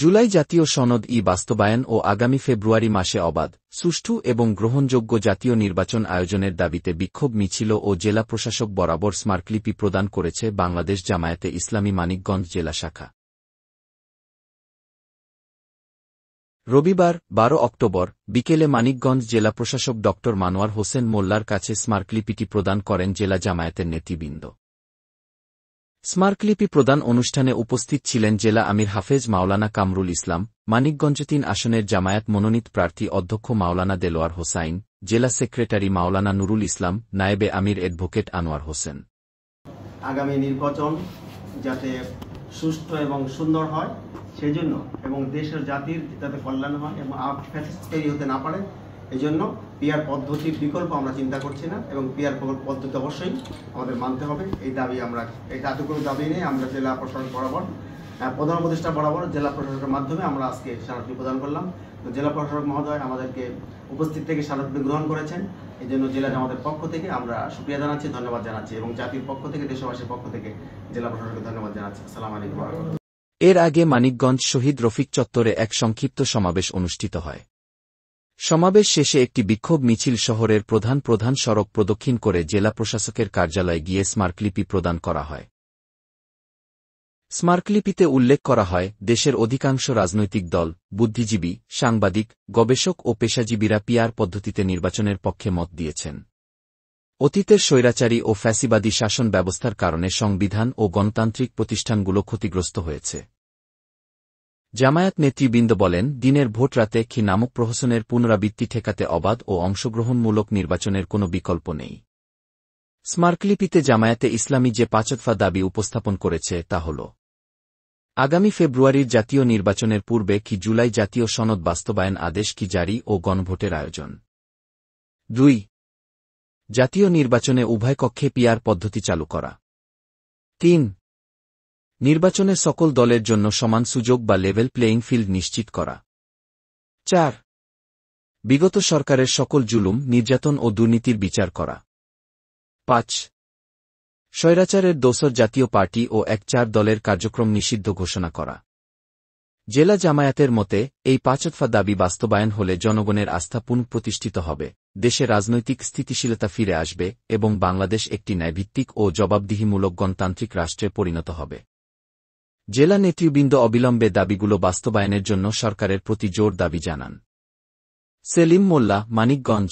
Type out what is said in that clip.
জুলাই জাতীয় সনদ-ই বাস্তবায়ন ও আগামী ফেব্রুয়ারি মাসে অবাধ, সুষ্ঠু এবং গ্রহণযোগ্য জাতীয় নির্বাচন আয়োজনের দাবিতে বিক্ষোভ মিছিল ও জেলা প্রশাসক বরাবর স্মারকলিপি প্রদান করেছে বাংলাদেশ জামায়াতে ইসলামী মানিকগঞ্জ জেলা শাখা। রবিবার ১২ অক্টোবর বিকেলে মানিকগঞ্জ জেলা প্রশাসক ড মানোয়ার হোসেন মোল্লার কাছে স্মারকলিপিটি প্রদান করেন জেলা জামায়াতের নেতৃবৃন্দ। স্মারকলিপি প্রদান অনুষ্ঠানে উপস্থিত ছিলেন জেলা আমির হাফেজ মাওলানা কামরুল ইসলাম, মানিকগঞ্জ ৩ আসনের জামায়াত মনোনীত প্রার্থী অধ্যক্ষ মাওলানা দেলোয়ার হোসাইন, জেলা সেক্রেটারি মাওলানা নুরুল ইসলাম, নায়েবে আমির অ্যাডভোকেট আনোয়ার হোসেন। আগামী নির্বাচন যাতে সুষ্ঠু এবং সুন্দর হয় সেজন্য এবং দেশের জাতির যাতে কল্যাণ হয় এবং ফ্যাসিস্ট তৈরি হতে না পারে, এই জন্য পিআর পদ্ধতির বিকল্প আমরা চিন্তা করছি না এবং পিআর পদ্ধতি অবশ্যই আমাদের মানতে হবে। এই দাবি আমরা এই কোনো দাবি নেই। আমরা জেলা প্রশাসক বরাবর প্রধান উপদেষ্টা বরাবর জেলা প্রশাসকের মাধ্যমে আমরা আজকে স্মারকলিপি প্রদান করলাম। তো জেলা প্রশাসক মহোদয় আমাদেরকে উপস্থিত থেকে স্মারকলিপি গ্রহণ করেছেন। এই জন্য জেলা জামাতের পক্ষ থেকে আমরা শুকরিয়া জানাচ্ছি, ধন্যবাদ জানাচ্ছি এবং জাতির পক্ষ থেকে দেশবাসীর পক্ষ থেকে জেলা প্রশাসককে ধন্যবাদ জানাচ্ছি। আসসালামু আলাইকুম। এর আগে মানিকগঞ্জ শহীদ রফিক চত্বরে এক সংক্ষিপ্ত সমাবেশ অনুষ্ঠিত হয়। সমাবেশ শেষে একটি বিক্ষোভ মিছিল শহরের প্রধান সড়ক প্রদক্ষিণ করে জেলা প্রশাসকের কার্যালয়ে গিয়ে স্মারকলিপি প্রদান করা হয়। স্মারকলিপিতে উল্লেখ করা হয়, দেশের অধিকাংশ রাজনৈতিক দল, বুদ্ধিজীবী, সাংবাদিক, গবেষক ও পেশাজীবীরা পিআর পদ্ধতিতে নির্বাচনের পক্ষে মত দিয়েছেন। অতীতের স্বৈরাচারী ও ফ্যাসিবাদী শাসন ব্যবস্থার কারণে সংবিধান ও গণতান্ত্রিক প্রতিষ্ঠানগুলো ক্ষতিগ্রস্ত হয়েছে। জামায়াত নেতৃবৃন্দ বলেন, দিনের ভোট রাতে নামক প্রহসনের পুনরাবৃত্তি ঠেকাতে অবাধ ও অংশগ্রহণমূলক নির্বাচনের কোনো বিকল্প নেই। স্মারকলিপিতে জামায়াতে ইসলামী যে ৫ দফা দাবি উপস্থাপন করেছে তা হল: আগামী ফেব্রুয়ারির জাতীয় নির্বাচনের পূর্বে জুলাই জাতীয় সনদ বাস্তবায়ন আদেশ জারি ও গণভোটের আয়োজন। ২. জাতীয় নির্বাচনে উভয় কক্ষে পিআর পদ্ধতি চালু করা। ৩. নির্বাচনে সকল দলের জন্য সমান সুযোগ বা লেভেল প্লেয়িং ফিল্ড নিশ্চিত করা। ৪. বিগত সরকারের সকল জুলুম, নির্যাতন ও দুর্নীতির বিচার করা। ৫. স্বৈরাচারের দোসর জাতীয় পার্টি ও ১-৪ দলের কার্যক্রম নিষিদ্ধ ঘোষণা করা। জেলা জামায়াতের মতে, এই ৫ দফা দাবি বাস্তবায়ন হলে জনগণের আস্থা পুনঃপ্রতিষ্ঠিত হবে, দেশে রাজনৈতিক স্থিতিশীলতা ফিরে আসবে এবং বাংলাদেশ একটি ন্যায়ভিত্তিক ও জবাবদিহিমূলক গণতান্ত্রিক রাষ্ট্রে পরিণত হবে। জেলা নেতৃবৃন্দ অবিলম্বে দাবিগুলো বাস্তবায়নের জন্য সরকারের প্রতি জোর দাবি জানান। সেলিম মোল্লা, মানিকগঞ্জ।